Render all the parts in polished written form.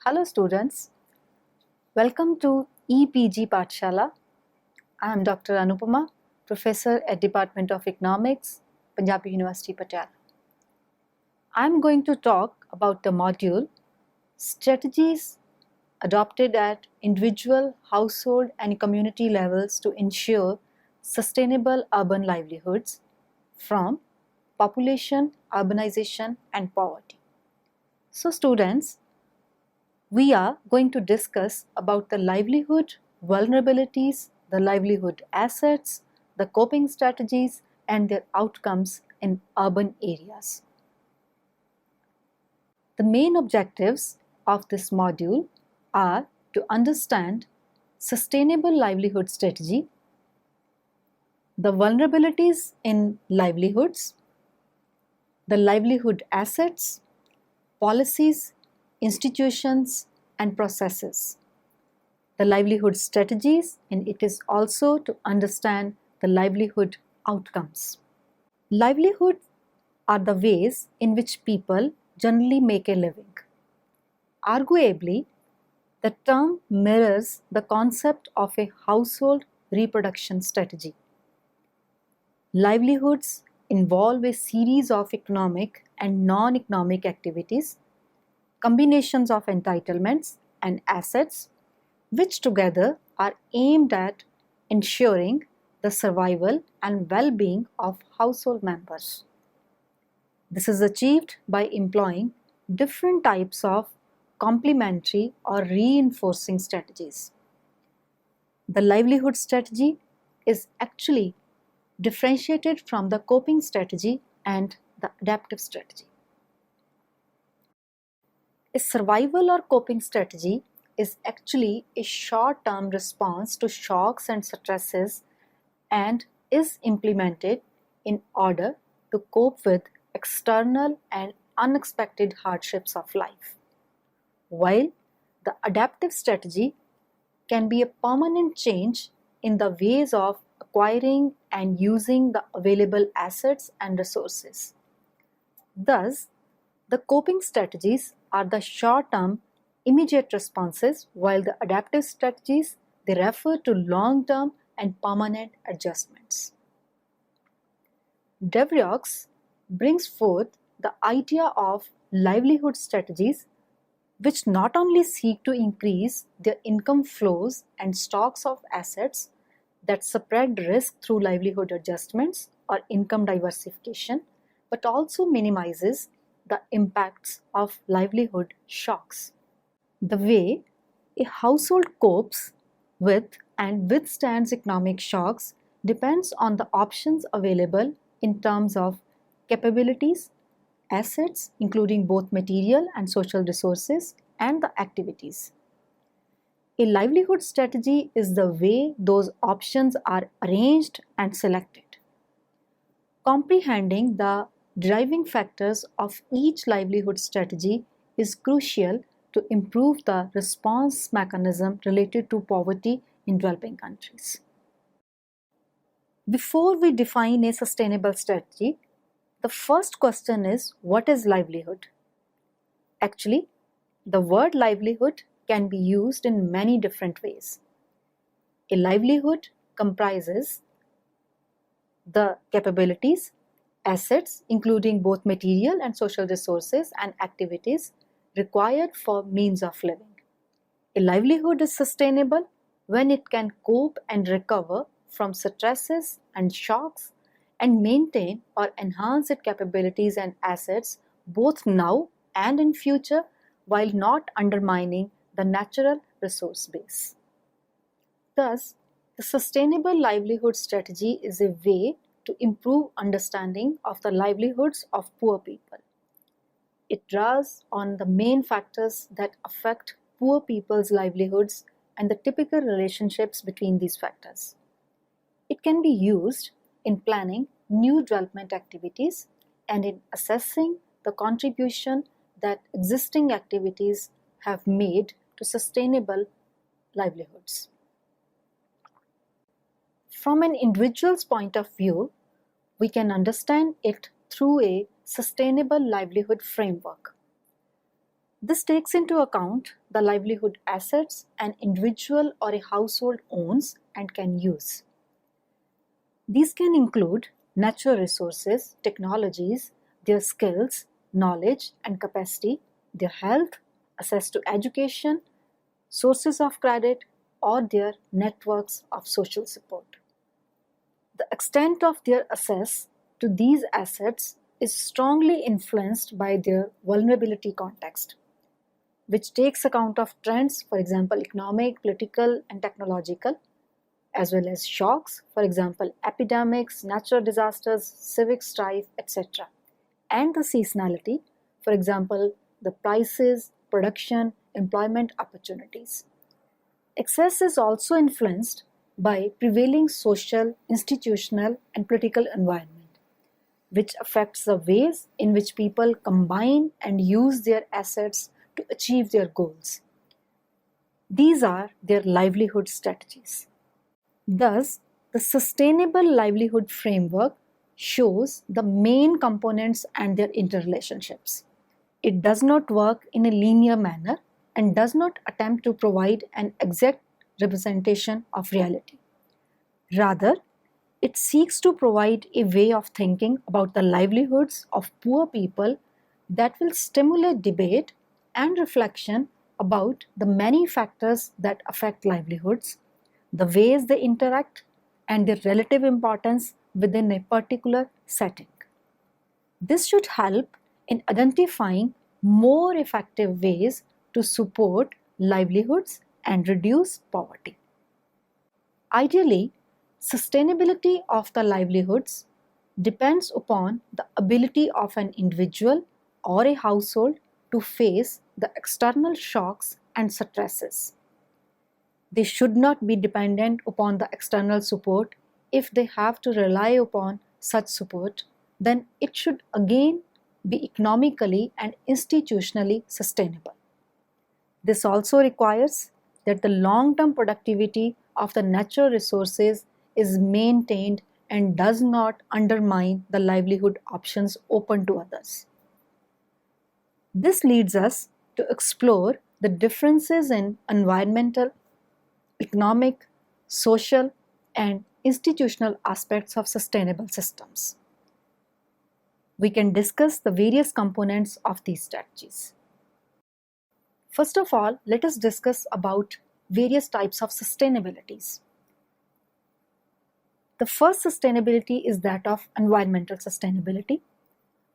Hello students, welcome to EPG Pathshala. I am Dr. Anupama, Professor at Department of Economics, Punjab University, Patiala. I am going to talk about the module Strategies adopted at individual, household and community levels to ensure sustainable urban livelihoods from population, urbanization and poverty. So students, we are going to discuss about the livelihood vulnerabilities, the livelihood assets, the coping strategies and their outcomes in urban areas. The main objectives of this module are to understand sustainable livelihood strategy, the vulnerabilities in livelihoods, the livelihood assets, policies, institutions and processes, the livelihood strategies, and it is also to understand the livelihood outcomes. Livelihoods are the ways in which people generally make a living. Arguably, the term mirrors the concept of a household reproduction strategy. Livelihoods involve a series of economic and non-economic activities, combinations of entitlements and assets, which together are aimed at ensuring the survival and well-being of household members. This is achieved by employing different types of complementary or reinforcing strategies. The livelihood strategy is actually differentiated from the coping strategy and the adaptive strategy. A survival or coping strategy is actually a short-term response to shocks and stresses and is implemented in order to cope with external and unexpected hardships of life. While the adaptive strategy can be a permanent change in the ways of acquiring and using the available assets and resources. Thus, the coping strategies are the short-term, immediate responses, while the adaptive strategies, they refer to long-term and permanent adjustments. Devrox brings forth the idea of livelihood strategies which not only seek to increase their income flows and stocks of assets that spread risk through livelihood adjustments or income diversification, but also minimizes the impacts of livelihood shocks. The way a household copes with and withstands economic shocks depends on the options available in terms of capabilities, assets including both material and social resources, and the activities. A livelihood strategy is the way those options are arranged and selected. Comprehending the driving factors of each livelihood strategy is crucial to improve the response mechanism related to poverty in developing countries. Before we define a sustainable strategy, the first question is, what is livelihood? Actually, the word livelihood can be used in many different ways. A livelihood comprises the capabilities, assets including both material and social resources and activities required for means of living. A livelihood is sustainable when it can cope and recover from stresses and shocks and maintain or enhance its capabilities and assets both now and in future while not undermining the natural resource base. Thus, the sustainable livelihood strategy is a way to improve understanding of the livelihoods of poor people. It draws on the main factors that affect poor people's livelihoods and the typical relationships between these factors. It can be used in planning new development activities and in assessing the contribution that existing activities have made to sustainable livelihoods. From an individual's point of view, we can understand it through a sustainable livelihood framework. This takes into account the livelihood assets an individual or a household owns and can use. These can include natural resources, technologies, their skills, knowledge and capacity, their health, access to education, sources of credit, or their networks of social support. The extent of their access to these assets is strongly influenced by their vulnerability context, which takes account of trends, for example, economic, political, and technological, as well as shocks, for example, epidemics, natural disasters, civic strife, etc., and the seasonality, for example, the prices, production, employment opportunities. Access is also influenced by prevailing social, institutional, and political environment, which affects the ways in which people combine and use their assets to achieve their goals. These are their livelihood strategies. Thus, the Sustainable Livelihood Framework shows the main components and their interrelationships. It does not work in a linear manner and does not attempt to provide an exact representation of reality. Rather, it seeks to provide a way of thinking about the livelihoods of poor people that will stimulate debate and reflection about the many factors that affect livelihoods, the ways they interact, and their relative importance within a particular setting. This should help in identifying more effective ways to support livelihoods and reduce poverty. Ideally, sustainability of the livelihoods depends upon the ability of an individual or a household to face the external shocks and stresses. They should not be dependent upon the external support. If they have to rely upon such support, then it should again be economically and institutionally sustainable. This also requires that the long-term productivity of the natural resources is maintained and does not undermine the livelihood options open to others. This leads us to explore the differences in environmental, economic, social, and institutional aspects of sustainable systems. We can discuss the various components of these strategies. First of all, let us discuss about various types of sustainabilities. The first sustainability is that of environmental sustainability.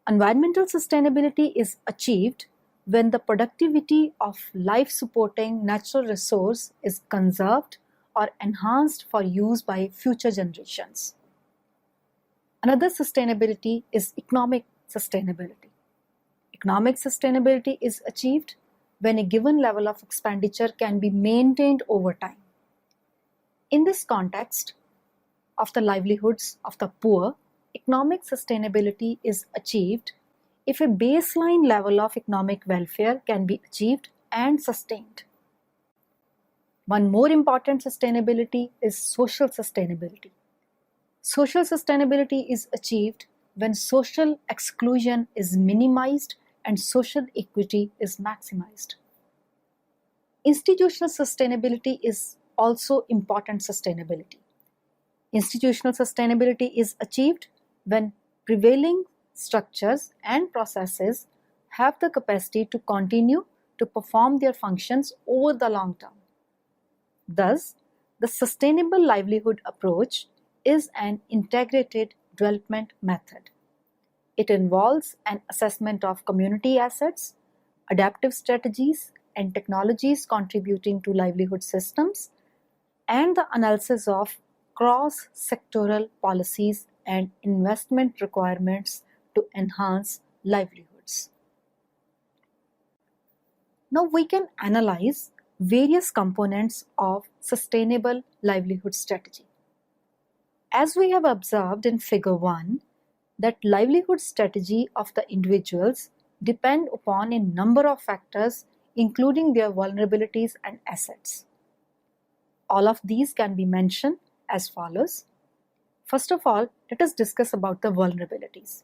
Environmental sustainability is achieved when the productivity of life-supporting natural resource is conserved or enhanced for use by future generations. Another sustainability is economic sustainability. Economic sustainability is achieved when a given level of expenditure can be maintained over time. In this context of the livelihoods of the poor, economic sustainability is achieved if a baseline level of economic welfare can be achieved and sustained. One more important sustainability is social sustainability. Social sustainability is achieved when social exclusion is minimized and social equity is maximized. Institutional sustainability is also important sustainability. Institutional sustainability is achieved when prevailing structures and processes have the capacity to continue to perform their functions over the long term. Thus, the sustainable livelihood approach is an integrated development method. It involves an assessment of community assets, adaptive strategies, and technologies contributing to livelihood systems, and the analysis of cross-sectoral policies and investment requirements to enhance livelihoods. Now we can analyze various components of sustainable livelihood strategy. As we have observed in figure 1, that livelihood strategy of the individuals depend upon a number of factors including their vulnerabilities and assets. All of these can be mentioned as follows. First of all, let us discuss about the vulnerabilities.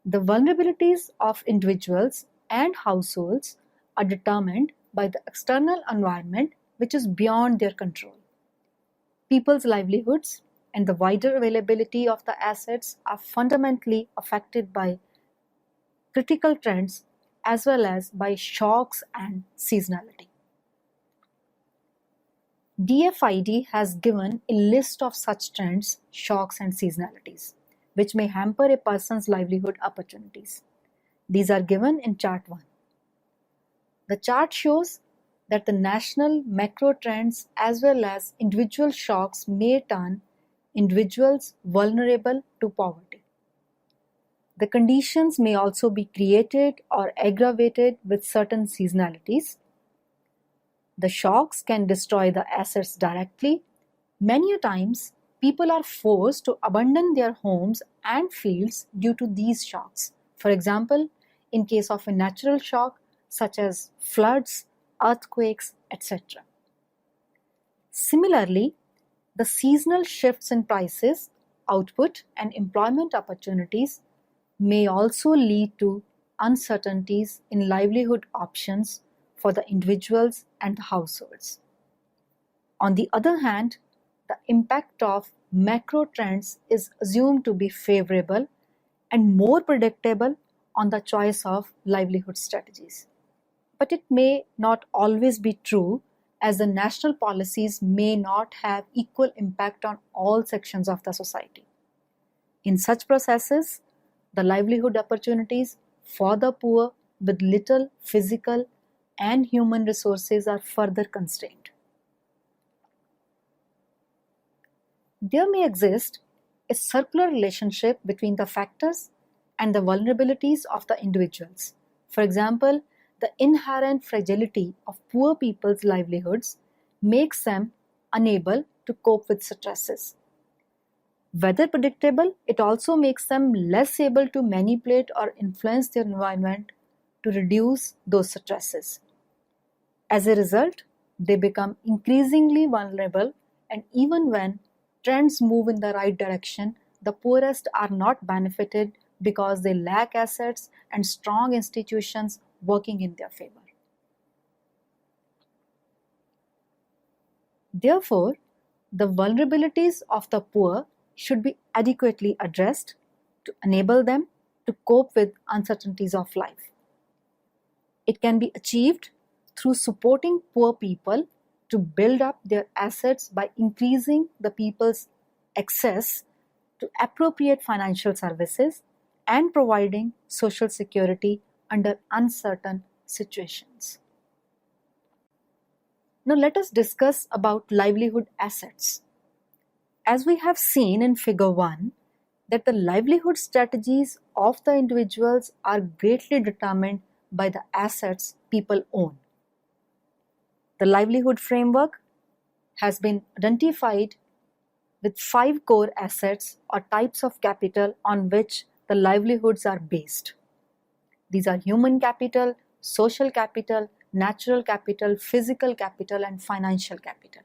The vulnerabilities of individuals and households are determined by the external environment which is beyond their control. People's livelihoods and the wider availability of the assets are fundamentally affected by critical trends as well as by shocks and seasonality. DFID has given a list of such trends, shocks, and seasonalities, which may hamper a person's livelihood opportunities. These are given in Chart 1. The chart shows that the national macro trends as well as individual shocks may turn individuals vulnerable to poverty. The conditions may also be created or aggravated with certain seasonalities. The shocks can destroy the assets directly. Many times, people are forced to abandon their homes and fields due to these shocks. For example, in case of a natural shock such as floods, earthquakes, etc. Similarly, the seasonal shifts in prices, output, and employment opportunities may also lead to uncertainties in livelihood options for the individuals and the households. On the other hand, the impact of macro trends is assumed to be favorable and more predictable on the choice of livelihood strategies. But it may not always be true, as the national policies may not have equal impact on all sections of the society. In such processes, the livelihood opportunities for the poor with little physical and human resources are further constrained. There may exist a circular relationship between the factors and the vulnerabilities of the individuals. For example, the inherent fragility of poor people's livelihoods makes them unable to cope with stresses. Whether predictable, it also makes them less able to manipulate or influence their environment to reduce those stresses. As a result, they become increasingly vulnerable, and even when trends move in the right direction, the poorest are not benefited because they lack assets and strong institutions working in their favor. Therefore, the vulnerabilities of the poor should be adequately addressed to enable them to cope with uncertainties of life. It can be achieved through supporting poor people to build up their assets by increasing the people's access to appropriate financial services and providing social security under uncertain situations. Now let us discuss about livelihood assets. As we have seen in figure 1, that the livelihood strategies of the individuals are greatly determined by the assets people own. The livelihood framework has been identified with 5 core assets or types of capital on which the livelihoods are based. These are human capital, social capital, natural capital, physical capital, and financial capital.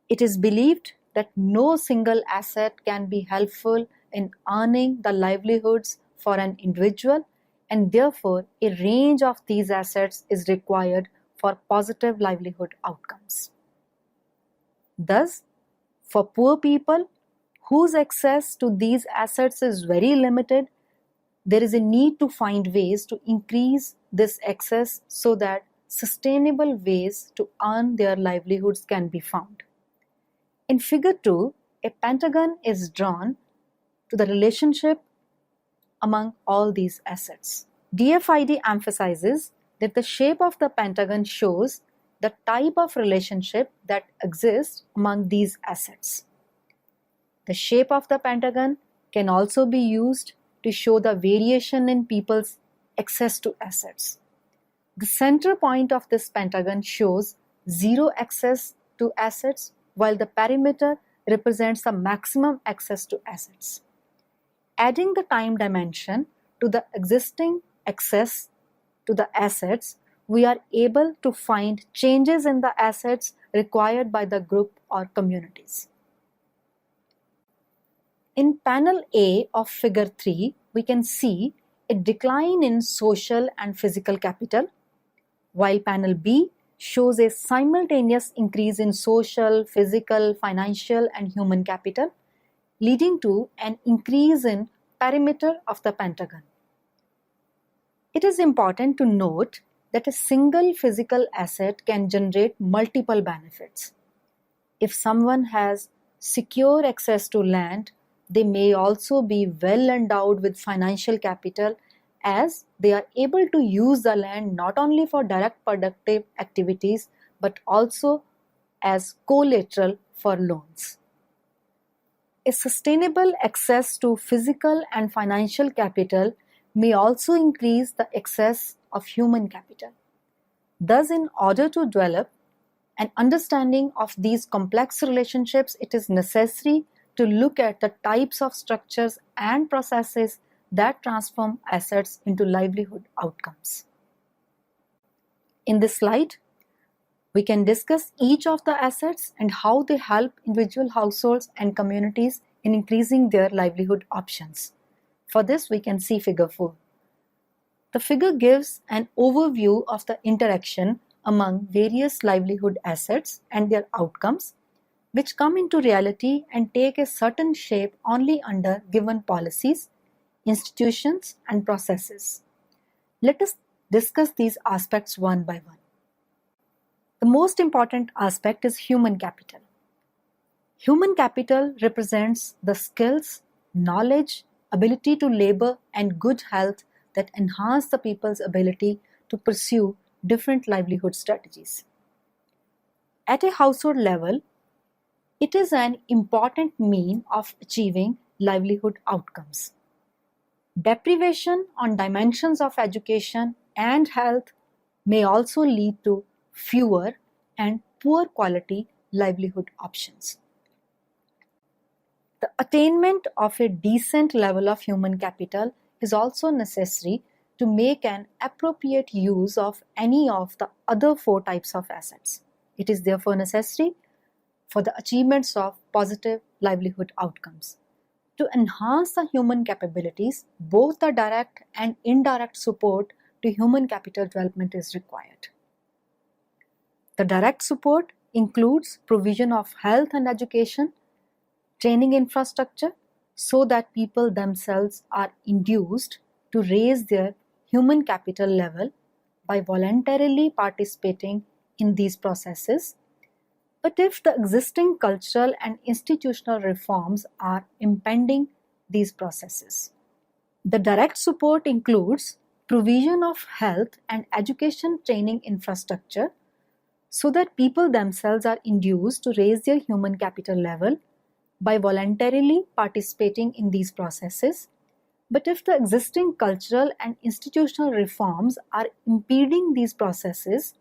It is believed that no single asset can be helpful in earning the livelihoods for an individual, and therefore a range of these assets is required for positive livelihood outcomes. Thus, for poor people whose access to these assets is very limited, there is a need to find ways to increase this access so that sustainable ways to earn their livelihoods can be found. In figure 2, a pentagon is drawn to the relationship among all these assets. DFID emphasizes that the shape of the pentagon shows the type of relationship that exists among these assets. The shape of the pentagon can also be used to show the variation in people's access to assets. The center point of this pentagon shows zero access to assets, while the perimeter represents the maximum access to assets. Adding the time dimension to the existing access to the assets, we are able to find changes in the assets required by the group or communities. In panel A of figure 3, we can see a decline in social and physical capital while panel B shows a simultaneous increase in social, physical, financial, and human capital, leading to an increase in perimeter of the pentagon. It is important to note that a single physical asset can generate multiple benefits. If someone has secure access to land, they may also be well endowed with financial capital, as they are able to use the land not only for direct productive activities but also as collateral for loans. A sustainable access to physical and financial capital may also increase the access of human capital. Thus, in order to develop an understanding of these complex relationships, it is necessary to look at the types of structures and processes that transform assets into livelihood outcomes. In this slide, we can discuss each of the assets and how they help individual households and communities in increasing their livelihood options. For this, we can see figure 4. The figure gives an overview of the interaction among various livelihood assets and their outcomes, which come into reality and take a certain shape only under given policies, institutions, and processes. Let us discuss these aspects one by one. The most important aspect is human capital. Human capital represents the skills, knowledge, ability to labor, and good health that enhance the people's ability to pursue different livelihood strategies. At a household level, it is an important means of achieving livelihood outcomes. Deprivation on dimensions of education and health may also lead to fewer and poor quality livelihood options. The attainment of a decent level of human capital is also necessary to make an appropriate use of any of the other 4 types of assets. It is therefore necessary for the achievements of positive livelihood outcomes. To enhance the human capabilities, both the direct and indirect support to human capital development is required. The direct support includes provision of health and education, training infrastructure, so that people themselves are induced to raise their human capital level by voluntarily participating in these processes. But if the existing cultural and institutional reforms are impeding these processes, the direct support includes provision of health and education training infrastructure so that people themselves are induced to raise their human capital level by voluntarily participating in these processes. But if the existing cultural and institutional reforms are impeding these processes,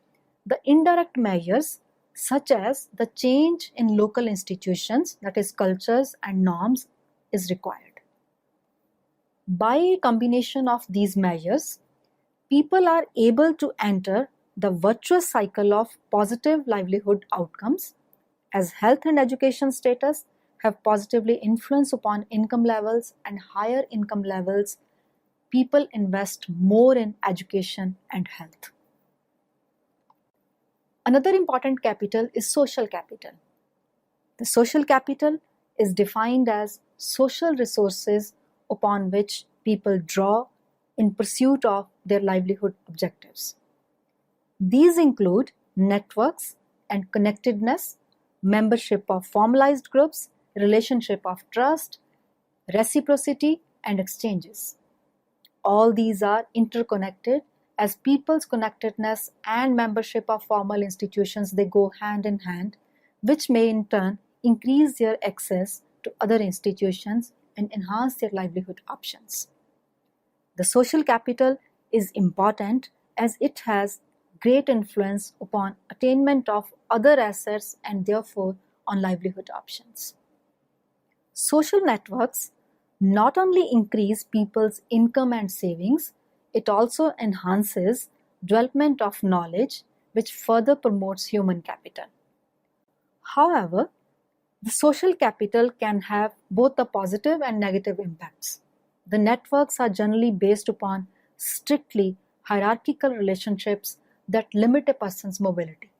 the indirect measures such as the change in local institutions, that is cultures and norms, is required. By a combination of these measures, people are able to enter the virtuous cycle of positive livelihood outcomes, as health and education status have positively influence upon income levels, and higher income levels, people invest more in education and health. Another important capital is social capital. The social capital is defined as social resources upon which people draw in pursuit of their livelihood objectives. These include networks and connectedness, membership of formalized groups, relationship of trust, reciprocity, and exchanges. All these are interconnected, as people's connectedness and membership of formal institutions, they go hand in hand, which may in turn increase their access to other institutions and enhance their livelihood options. The social capital is important as it has great influence upon attainment of other assets and therefore on livelihood options. Social networks not only increase people's income and savings, it also enhances development of knowledge, which further promotes human capital. However, the social capital can have both the positive and negative impacts. The networks are generally based upon strictly hierarchical relationships that limit a person's mobility.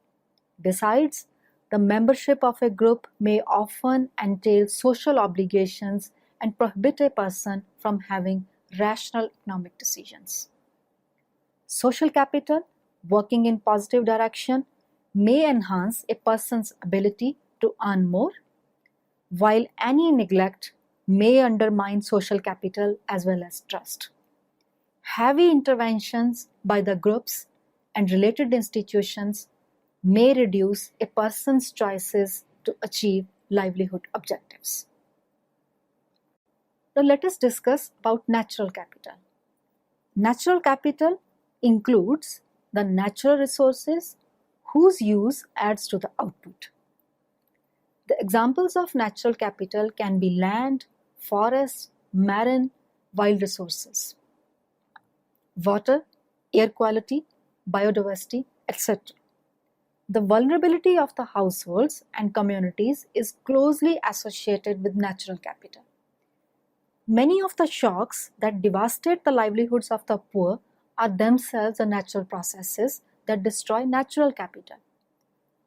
Besides, the membership of a group may often entail social obligations and prohibit a person from having rational economic decisions. Social capital, working in positive direction, may enhance a person's ability to earn more, while any neglect may undermine social capital as well as trust. Heavy interventions by the groups and related institutions may reduce a person's choices to achieve livelihood objectives. Now let us discuss about natural capital. Natural capital includes the natural resources whose use adds to the output. The examples of natural capital can be land, forests, marine, wild resources, water, air quality, biodiversity, etc. The vulnerability of the households and communities is closely associated with natural capital. Many of the shocks that devastate the livelihoods of the poor are themselves the natural processes that destroy natural capital.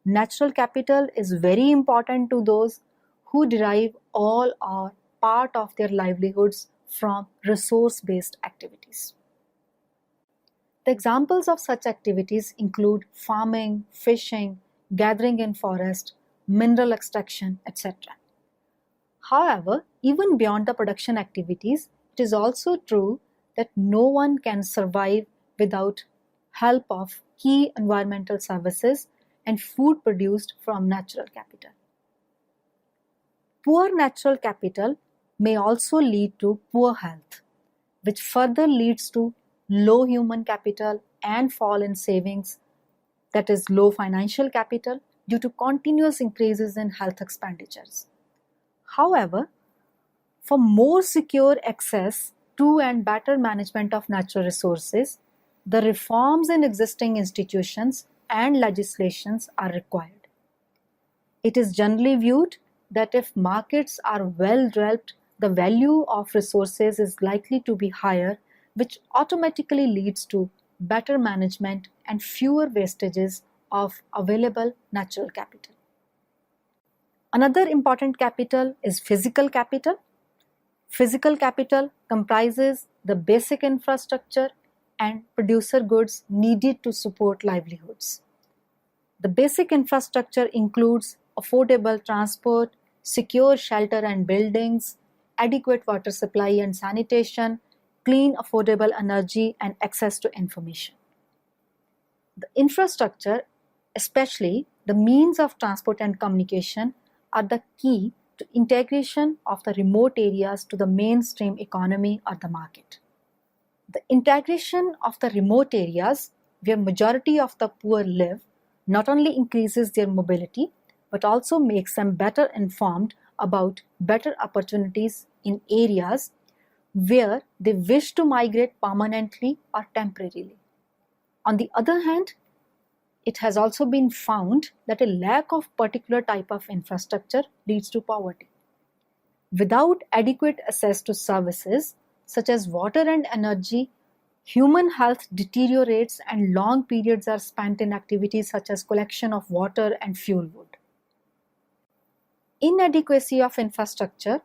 Natural capital is very important to those who derive all or part of their livelihoods from resource-based activities. The examples of such activities include farming, fishing, gathering in forest, mineral extraction, etc. However, even beyond the production activities, it is also true that no one can survive without help of key environmental services and food produced from natural capital. Poor natural capital may also lead to poor health, which further leads to low human capital and fall in savings, that is low financial capital, due to continuous increases in health expenditures. However, for more secure access to and better management of natural resources, the reforms in existing institutions and legislations are required. It is generally viewed that if markets are well developed, the value of resources is likely to be higher, which automatically leads to better management and fewer wastages of available natural capital. Another important capital is physical capital. Physical capital comprises the basic infrastructure and producer goods needed to support livelihoods. The basic infrastructure includes affordable transport, secure shelter and buildings, adequate water supply and sanitation, clean, affordable energy, and access to information. The infrastructure, especially the means of transport and communication, are the key to integration of the remote areas to the mainstream economy or the market. The integration of the remote areas where majority of the poor live not only increases their mobility but also makes them better informed about better opportunities in areas where they wish to migrate permanently or temporarily. On the other hand, it has also been found that a lack of particular type of infrastructure leads to poverty. Without adequate access to services such as water and energy, human health deteriorates and long periods are spent in activities such as collection of water and fuel wood. Inadequacy of infrastructure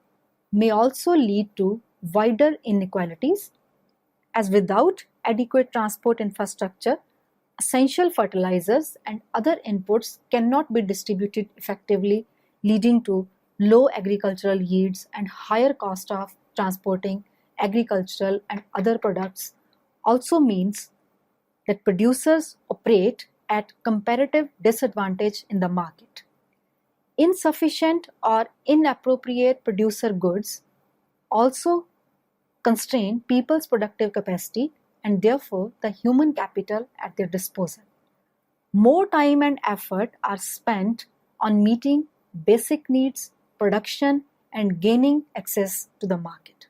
may also lead to wider inequalities, as without adequate transport infrastructure, essential fertilizers and other inputs cannot be distributed effectively, leading to low agricultural yields and higher cost of transporting agricultural and other products. Also means that producers operate at comparative disadvantage in the market. Insufficient or inappropriate producer goods also constrain people's productive capacity and therefore the human capital at their disposal. More time and effort are spent on meeting basic needs, production, and gaining access to the market.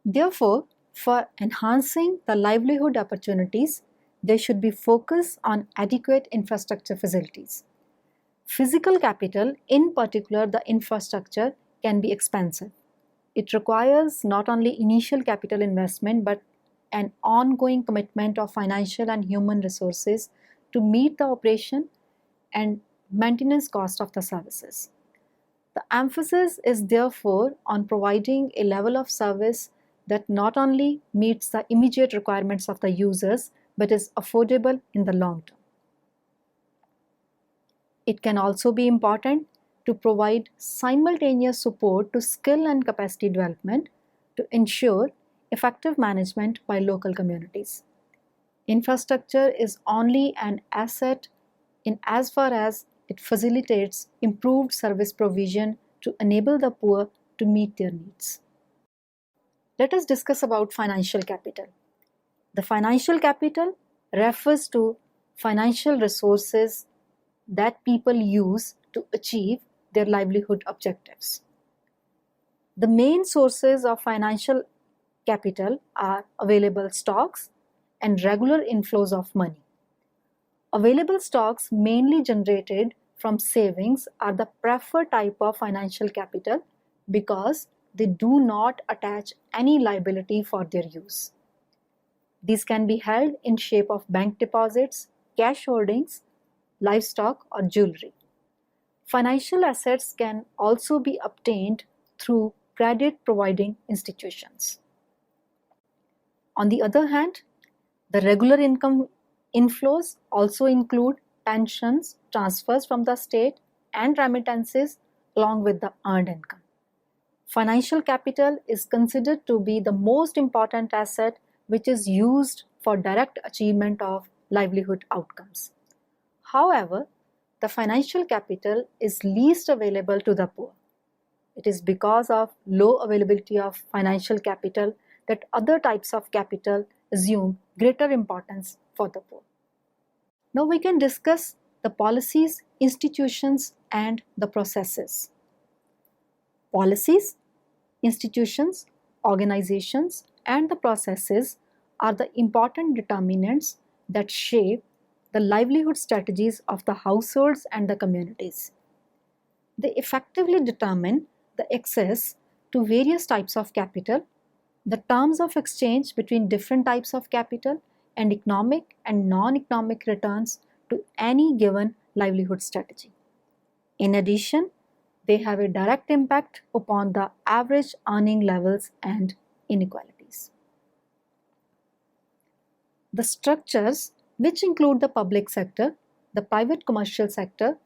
Therefore, for enhancing the livelihood opportunities, there should be focus on adequate infrastructure facilities. Physical capital, in particular the infrastructure, can be expensive. It requires not only initial capital investment but an ongoing commitment of financial and human resources to meet the operation and maintenance cost of the services. The emphasis is therefore on providing a level of service that not only meets the immediate requirements of the users but is affordable in the long term. It can also be important to provide simultaneous support to skill and capacity development to ensure effective management by local communities. Infrastructure is only an asset in as far as it facilitates improved service provision to enable the poor to meet their needs. Let us discuss about financial capital. The financial capital refers to financial resources that people use to achieve their livelihood objectives. The main sources of financial capital are available stocks and regular inflows of money. Available stocks mainly generated from savings are the preferred type of financial capital because they do not attach any liability for their use. These can be held in shape of bank deposits, cash holdings, livestock, or jewelry. Financial assets can also be obtained through credit providing institutions. On the other hand, the regular income inflows also include pensions, transfers from the state, and remittances along with the earned income. Financial capital is considered to be the most important asset which is used for direct achievement of livelihood outcomes. However, the financial capital is least available to the poor. It is because of low availability of financial capital that other types of capital assume greater importance for the poor. Now we can discuss the policies, institutions, and the processes. Policies, institutions, organizations, and the processes are the important determinants that shape the livelihood strategies of the households and the communities. They effectively determine the access to various types of capital, the terms of exchange between different types of capital, and economic and non-economic returns to any given livelihood strategy. In addition, they have a direct impact upon the average earning levels and inequalities. The structures, which include the public sector, the private commercial sector,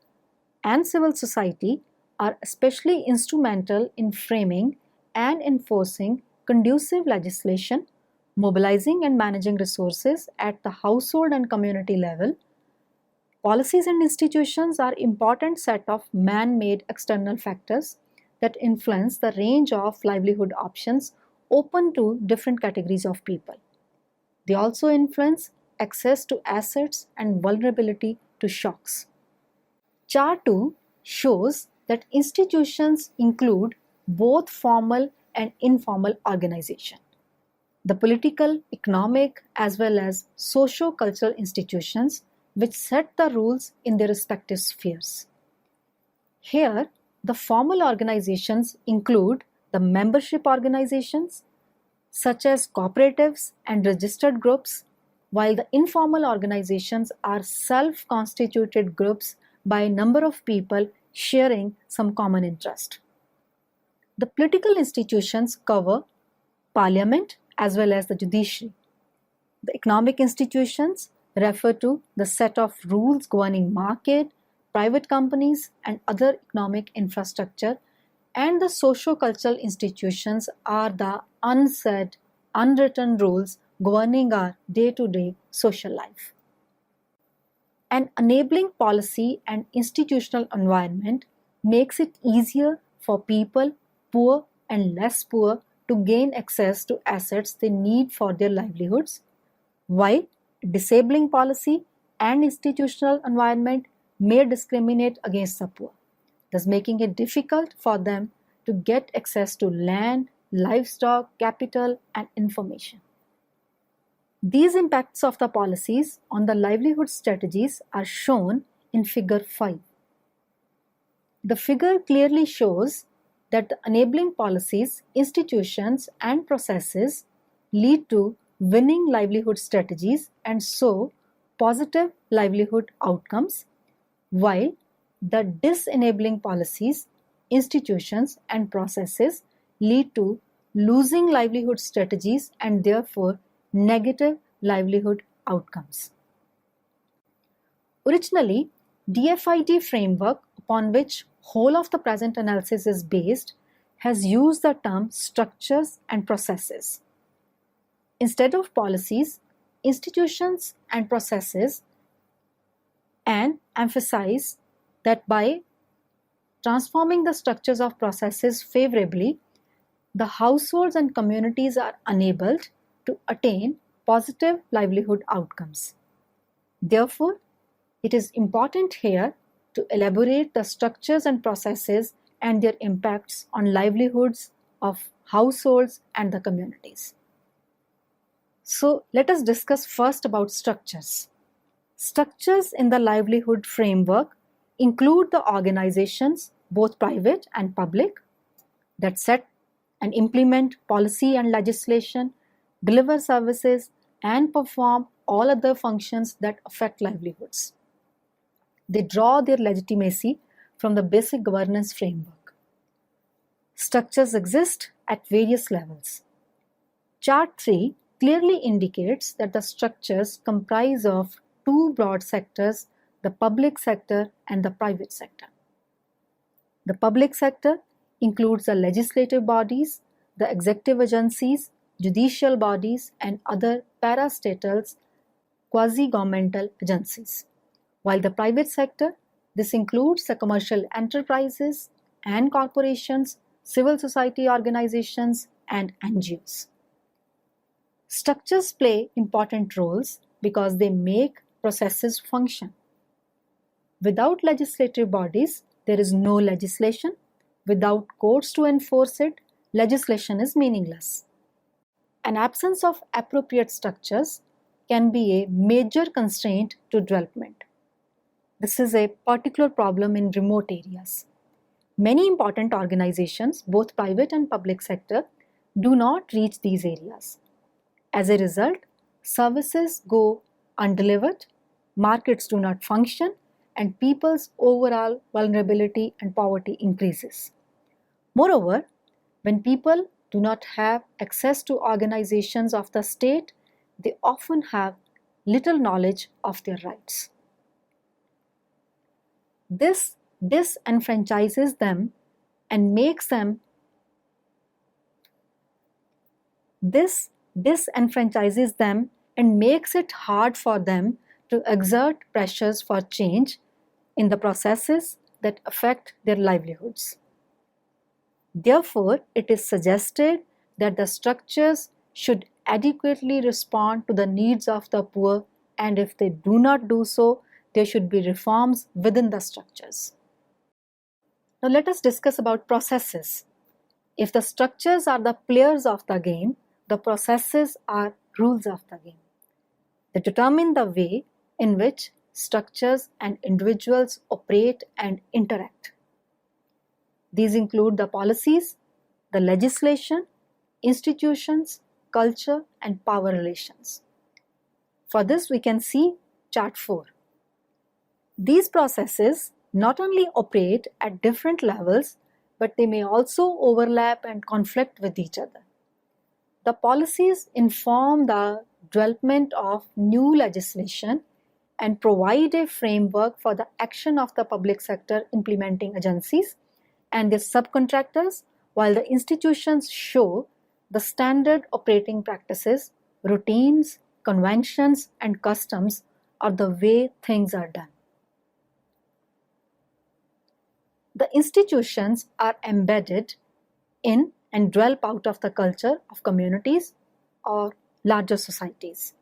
and civil society, are especially instrumental in framing and enforcing conducive legislation, mobilizing and managing resources at the household and community level. Policies and institutions are important set of man-made external factors that influence the range of livelihood options open to different categories of people. They also influence access to assets and vulnerability to shocks. Chart 2 shows that institutions include both formal and informal organization. The political, economic, as well as socio-cultural institutions which set the rules in their respective spheres. Here, the formal organizations include the membership organizations, such as cooperatives and registered groups, while the informal organizations are self-constituted groups by a number of people sharing some common interest. The political institutions cover parliament as well as the judiciary. The economic institutions refer to the set of rules governing market, private companies, and other economic infrastructure, and the socio-cultural institutions are the unsaid, unwritten rules governing our day-to-day social life. An enabling policy and institutional environment makes it easier for people, poor and less poor, to gain access to assets they need for their livelihoods, while disabling policy and institutional environment may discriminate against the poor, thus making it difficult for them to get access to land, livestock, capital, and information. These impacts of the policies on the livelihood strategies are shown in Figure 5. The figure clearly shows that the enabling policies, institutions, and processes lead to winning livelihood strategies, and so positive livelihood outcomes, while the disenabling policies, institutions, and processes lead to losing livelihood strategies and therefore negative livelihood outcomes. Originally, DFID framework upon which whole of the present analysis is based has used the term structures and processes. Instead of policies, institutions and processes, and emphasize that by transforming the structures of processes favorably, the households and communities are enabled to attain positive livelihood outcomes. Therefore, it is important here to elaborate the structures and processes and their impacts on livelihoods of households and the communities. So let us discuss first about structures. Structures in the livelihood framework include the organizations, both private and public, that set and implement policy and legislation, deliver services, and perform all other functions that affect livelihoods. They draw their legitimacy from the basic governance framework. Structures exist at various levels. Chart 3 clearly indicates that the structures comprise of two broad sectors, the public sector and the private sector. The public sector includes the legislative bodies, the executive agencies, judicial bodies, and other parastatals, quasi-governmental agencies. While the private sector, this includes the commercial enterprises and corporations, civil society organizations, and NGOs. Structures play important roles because they make processes function. Without legislative bodies, there is no legislation. Without courts to enforce it, legislation is meaningless. An absence of appropriate structures can be a major constraint to development. This is a particular problem in remote areas. Many important organizations, both private and public sector, do not reach these areas. As a result, services go undelivered, markets do not function, and people's overall vulnerability and poverty increases. Moreover, when people do not have access to organizations of the state, they often have little knowledge of their rights. This disenfranchises them and makes them it hard for them to exert pressures for change in the processes that affect their livelihoods. Therefore, it is suggested that the structures should adequately respond to the needs of the poor, and if they do not do so, there should be reforms within the structures. Now let us discuss about processes. If the structures are the players of the game, the processes are rules of the game. They determine the way in which structures and individuals operate and interact. These include the policies, the legislation, institutions, culture, and power relations. For this, we can see chart 4. These processes not only operate at different levels, but they may also overlap and conflict with each other. The policies inform the development of new legislation and provide a framework for the action of the public sector implementing agencies and their subcontractors, while the institutions show the standard operating practices, routines, conventions, and customs are the way things are done. The institutions are embedded in and develop out of the culture of communities or larger societies.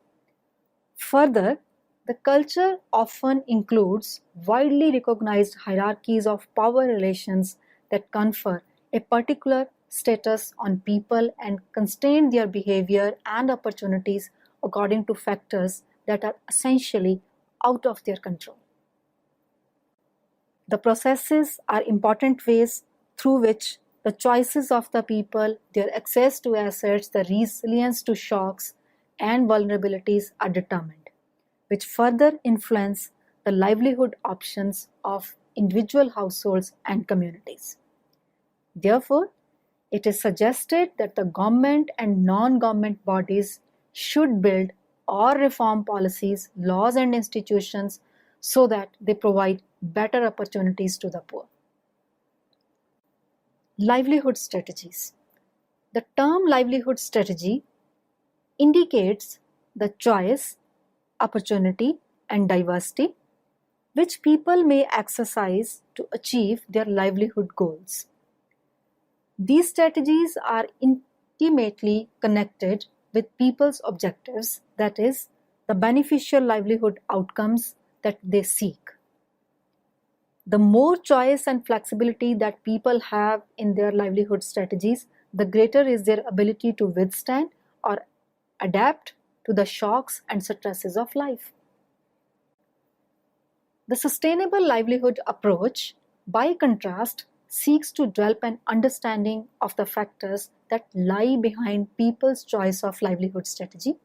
Further, the culture often includes widely recognized hierarchies of power relations that confer a particular status on people and constrain their behavior and opportunities according to factors that are essentially out of their control. The processes are important ways through which the choices of the people, their access to assets, the resilience to shocks and vulnerabilities are determined, which further influence the livelihood options of individual households and communities. Therefore, it is suggested that the government and non-government bodies should build or reform policies, laws, and institutions so that they provide better opportunities to the poor. Livelihood strategies. The term livelihood strategy indicates the choice, opportunity, and diversity which people may exercise to achieve their livelihood goals. These strategies are intimately connected with people's objectives, that is, the beneficial livelihood outcomes that they seek. The more choice and flexibility that people have in their livelihood strategies, the greater is their ability to withstand or adapt to the shocks and stresses of life. The sustainable livelihood approach, by contrast, seeks to develop an understanding of the factors that lie behind people's choice of livelihood strategy,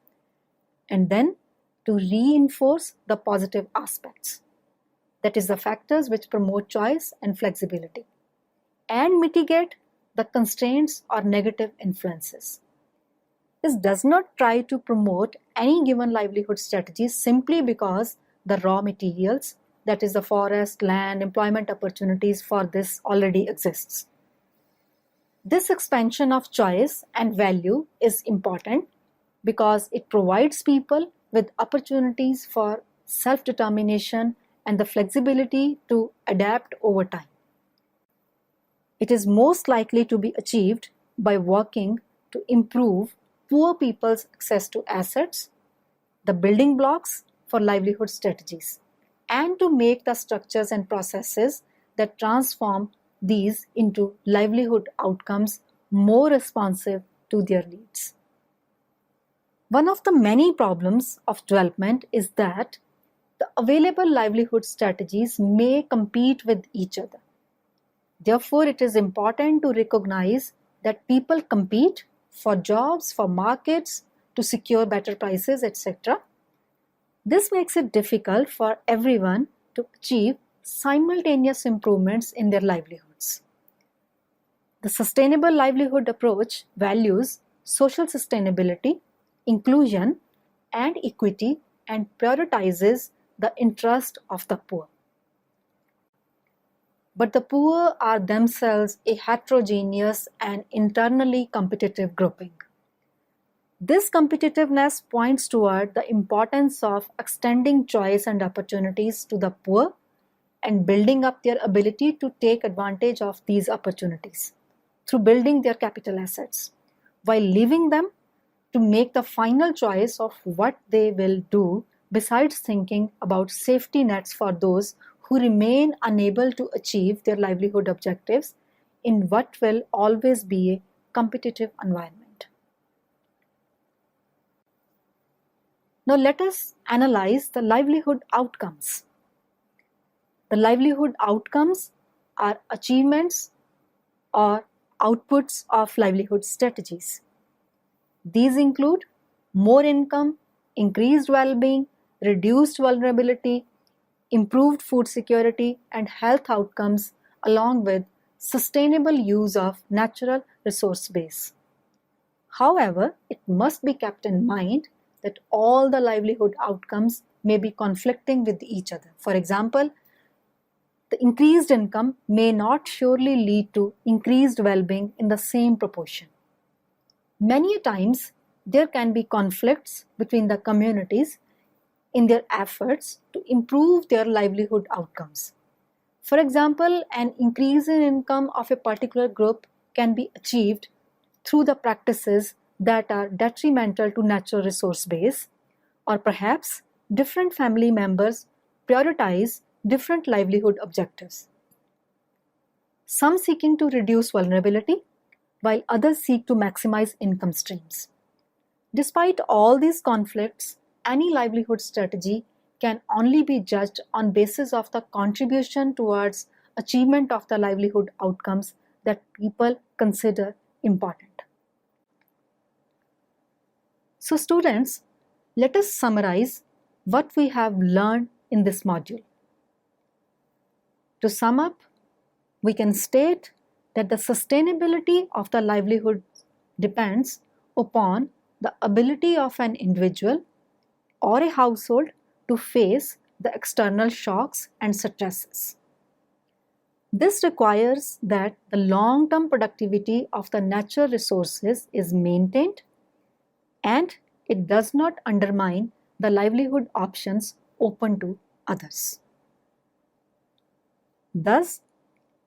and then to reinforce the positive aspects, that is, the factors which promote choice and flexibility, and mitigate the constraints or negative influences. This does not try to promote any given livelihood strategy simply because the raw materials, that is the forest, land, employment opportunities for this already exists. This expansion of choice and value is important because it provides people with opportunities for self-determination and the flexibility to adapt over time. It is most likely to be achieved by working to improve poor people's access to assets, the building blocks for livelihood strategies, and to make the structures and processes that transform these into livelihood outcomes more responsive to their needs. One of the many problems of development is that the available livelihood strategies may compete with each other. Therefore, it is important to recognize that people compete for jobs, for markets, to secure better prices, etc. This makes it difficult for everyone to achieve simultaneous improvements in their livelihoods. The sustainable livelihood approach values social sustainability, inclusion, and equity and prioritizes the interest of the poor. But the poor are themselves a heterogeneous and internally competitive grouping. This competitiveness points toward the importance of extending choice and opportunities to the poor and building up their ability to take advantage of these opportunities through building their capital assets, while leaving them to make the final choice of what they will do besides thinking about safety nets for those who remain unable to achieve their livelihood objectives in what will always be a competitive environment. Now let us analyze the livelihood outcomes. The livelihood outcomes are achievements or outputs of livelihood strategies. These include more income, increased well-being, reduced vulnerability, improved food security, and health outcomes, along with sustainable use of natural resource base. However, it must be kept in mind that all the livelihood outcomes may be conflicting with each other. For example, the increased income may not surely lead to increased well-being in the same proportion. Many times, there can be conflicts between the communities in their efforts to improve their livelihood outcomes. For example, an increase in income of a particular group can be achieved through the practices that are detrimental to natural resource base, or perhaps different family members prioritize different livelihood objectives. Some seeking to reduce vulnerability, while others seek to maximize income streams. Despite all these conflicts, any livelihood strategy can only be judged on basis of the contribution towards achievement of the livelihood outcomes that people consider important. So students, let us summarize what we have learned in this module. To sum up, we can state that the sustainability of the livelihood depends upon the ability of an individual or a household to face the external shocks and stresses. This requires that the long-term productivity of the natural resources is maintained and it does not undermine the livelihood options open to others. Thus,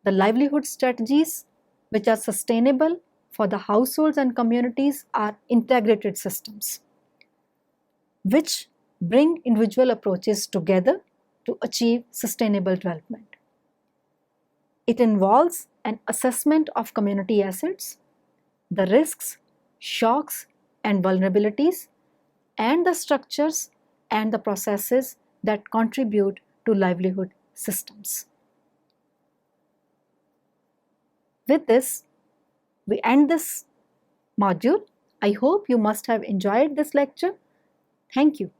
the livelihood strategies which are sustainable for the households and communities are integrated systems which bring individual approaches together to achieve sustainable development. It involves an assessment of community assets, the risks, shocks, and vulnerabilities, and the structures and the processes that contribute to livelihood systems. With this, we end this module. I hope you must have enjoyed this lecture. Thank you.